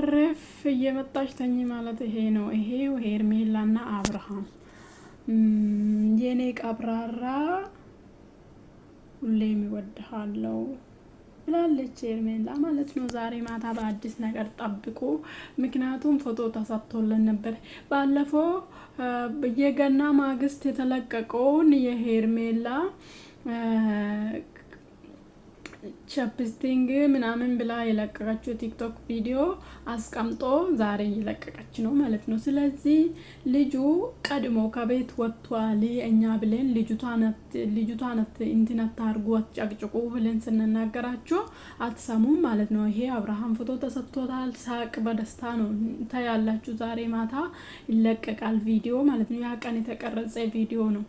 እርፍ እየመጣች ተኝ ማለት ይሄ ነው። ይሄው ሄርሜላና አብርሃም የኔ ቀብራራ ሁሌም ይወድሃለው ብላለች ሄርሜላ ማለት ነው። ዛሬ ማታ በአዲስ ነገር ጠብቁ። ምክንያቱም ፎቶ ተሰጥቶልን ነበር ባለፈው የገና ማግስት የተለቀቀውን የሄርሜላ ቻፕስቲንግ ምናምን ብላ የለቀቀችው ቲክቶክ ቪዲዮ አስቀምጦ ዛሬ እየለቀቀች ነው ማለት ነው። ስለዚህ ልጁ ቀድሞ ከቤት ወጥቷል እኛ ብለን ልጅቷን እንትን አታርጉ አትጨቅጭቁ ብለን ስንናገራችሁ አትሰሙም ማለት ነው። ይሄ አብርሃም ፎቶ ተሰጥቶታል። ሳቅ በደስታ ነው ታያላችሁ። ዛሬ ማታ ይለቀቃል ቪዲዮ ማለት ነው። ያ ቀን የተቀረጸ ቪዲዮ ነው።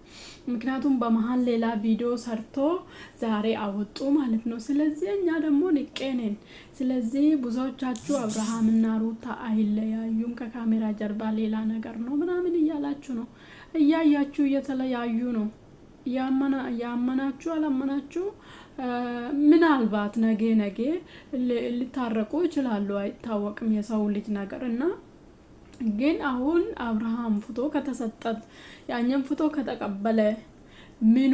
ምክንያቱም በመሃል ሌላ ቪዲዮ ሰርቶ ዛሬ አወጡ ማለት ነው። ስለዚህ እኛ ደግሞ ንቄነን። ስለዚህ ብዙዎቻችሁ አብርሃም እና ሩታ አይለያዩም ከካሜራ ጀርባ ሌላ ነገር ነው ምናምን እያላችሁ ነው። እያያችሁ እየተለያዩ ነው። ያመናችሁ አላመናችሁ ምናልባት ነገ ሊታረቁ ይችላሉ፣ አይታወቅም የሰው ልጅ ነገር እና ግን አሁን አብርሃም ፎቶ ከተሰጠት ያኛም ፎቶ ከተቀበለ ምኑ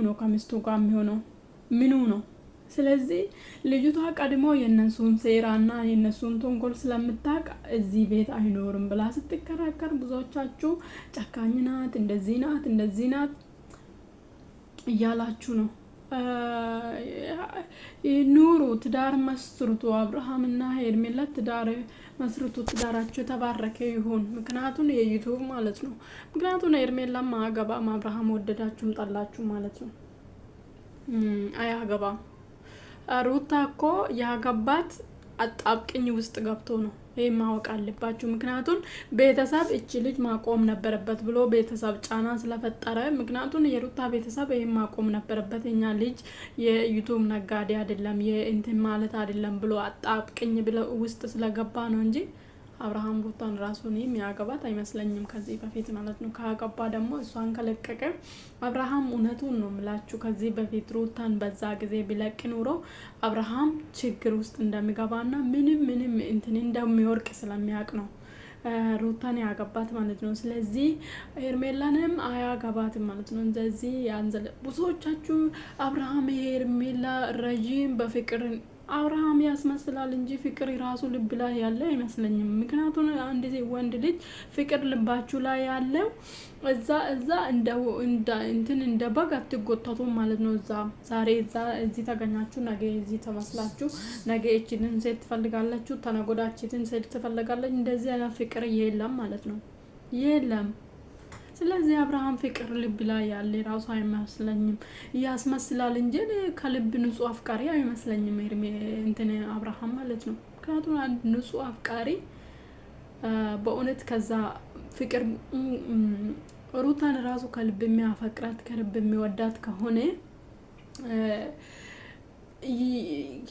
ነው ከሚስቱ ጋር የሚሆነው ምኑ ነው? ስለዚህ ልጅቷ ቀድሞ የነሱን ሴራና የነሱን ተንኮል ስለምታውቅ እዚህ ቤት አይኖርም ብላ ስትከራከር ብዙዎቻችሁ ጨካኝ ናት፣ እንደዚህ ናት እያላችሁ ነው። ኑሩ ትዳር መስርቱ። አብርሃምና ሄርሜላ ትዳር መስርቱ። ትዳራቸው የተባረከ ይሁን። ምክንያቱም የዩቲዩብ ማለት ነው። ምክንያቱም ሄርሜላም አያገባም፣ አብርሃም ወደዳችሁም ጠላችሁ ማለት ነው አያገባም። ሩታ እኮ ያገባት አጣብቅኝ ውስጥ ገብቶ ነው። ይሄ ማወቅ አለባችሁ። ምክንያቱም ቤተሰብ እቺ ልጅ ማቆም ነበረበት ብሎ ቤተሰብ ጫና ስለፈጠረ፣ ምክንያቱም የሩታ ቤተሰብ ይሄ ማቆም ነበረበት። እኛ ልጅ የዩቲዩብ ነጋዴ አይደለም የእንትን ማለት አይደለም ብሎ አጣብቅኝ ብለው ውስጥ ስለገባ ነው እንጂ አብርሃም ሩታን ራሱን የሚያገባት አይመስለኝም ከዚህ በፊት ማለት ነው። ካገባ ደግሞ እሷን ከለቀቀ አብርሃም እውነቱን ነው ምላችሁ ከዚህ በፊት ሩታን በዛ ጊዜ ቢለቅ ኑሮ አብርሃም ችግር ውስጥ እንደሚገባና ምንም እንትን እንደሚወርቅ ስለሚያውቅ ነው ሩታን ያገባት ማለት ነው። ስለዚህ ሄርሜላንም አያገባትም ማለት ነው። እንደዚህ ያንዘለ ብዙዎቻችሁ አብርሃም ሄርሜላ ረጂም በፍቅር አብርሃም ያስመስላል እንጂ ፍቅር የራሱ ልብ ላይ ያለ አይመስለኝም። ምክንያቱም አንድ ወንድ ልጅ ፍቅር ልባችሁ ላይ ያለው እዛ እንደ በግ አትጎተቱም ማለት ነው። ዛሬ እዚህ ተገኛችሁ፣ ነገ እዚህ ተመስላችሁ፣ ነገ እቺንን ሴት ትፈልጋላችሁ፣ ተነጎዳችሁትን ሴት ትፈልጋላችሁ። እንደዚህ አይነት ፍቅር የለም ማለት ነው፣ የለም። ስለዚህ አብርሃም ፍቅር ልብ ላይ ያለ ራሱ አይመስለኝም፣ ያስመስላል እንጂ ከልብ ንጹህ አፍቃሪ አይመስለኝም እንትን አብርሃም ማለት ነው። ምክንያቱም አንድ ንጹህ አፍቃሪ በእውነት ከዛ ፍቅር ሩታን ራሱ ከልብ የሚያፈቅራት ከልብ የሚወዳት ከሆነ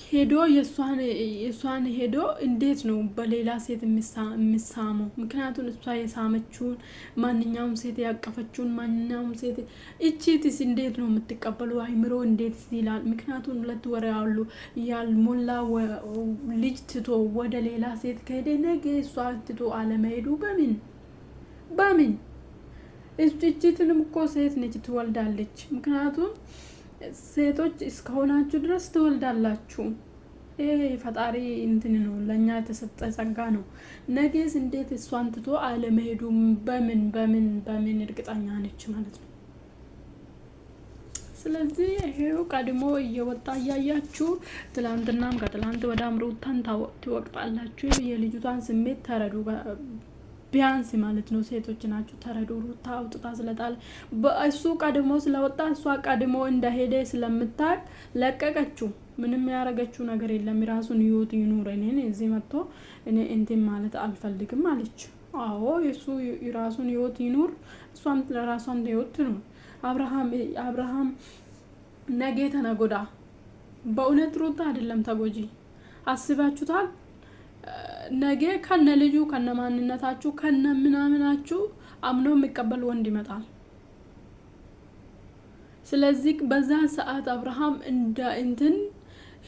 ሄዶ የሷን ሄዶ እንዴት ነው በሌላ ሴት የሚሳመው? ምክንያቱም እሷ የሳመችውን ማንኛውም ሴት ያቀፈችውን ማንኛውም ሴት እቺትስ እንዴት ነው የምትቀበሉ? አይምሮ እንዴት ይላል? ምክንያቱም ሁለት ወር ያልሞላ ልጅ ትቶ ወደ ሌላ ሴት ከሄደ ነገ እሷ ትቶ አለመሄዱ በምን እቺትንም እኮ ሴት ነች ትወልዳለች። ምክንያቱም ሴቶች እስከሆናችሁ ድረስ ትወልዳላችሁ። ይሄ ፈጣሪ እንትን ነው፣ ለኛ የተሰጠ ጸጋ ነው። ነገስ እንዴት እሷን ትቶ አለመሄዱ በምን እርግጠኛ ነች ማለት ነው። ስለዚህ ይሄው ቀድሞ እየወጣ እያያችሁ ትላንትናም ከትላንት ወደ ሩታን ትወቅጣላችሁ። የልጅቷን ስሜት ተረዱ ቢያንስ ማለት ነው። ሴቶች ናችሁ ተረዱ። ሩታ አውጥታ ስለጣለ እሱ ቀድሞ ስለወጣ እሷ ቀድሞ እንደሄደ ስለምታቅ ለቀቀችው። ምንም ያረገችው ነገር የለም። ራሱን ህይወት ይኑር፣ እኔን እዚህ መጥቶ እኔ እንትን ማለት አልፈልግም አለች። አዎ የሱ ራሱን ህይወት ይኑር፣ እሷም ለራሷን ህይወት ትኑር። አብርሃም ነገ ተነጎዳ በእውነት ሩታ አይደለም ተጎጂ። አስባችሁታል? ነገ ከነ ልጁ ከነ ማንነታችሁ ከነ ምናምናችሁ አምኖ የሚቀበል ወንድ ይመጣል። ስለዚህ በዛ ሰዓት አብርሃም እንትን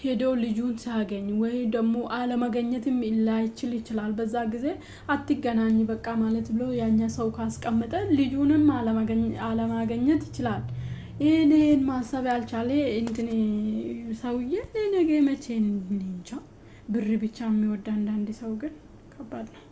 ሄዶ ልጁን ሲያገኝ ወይ ደግሞ አለማገኘትም ላይችል ይችላል። በዛ ጊዜ አትገናኝ በቃ ማለት ብሎ ያኛ ሰው ካስቀመጠ ልጁንም አለማገኘት ይችላል። ይሄን ማሰብ ያልቻለ እንትን ሰውዬ ነገ መቼ እንጃ። ብር ብቻ የሚወድ አንዳንድ ሰው ግን ከባድ ነው።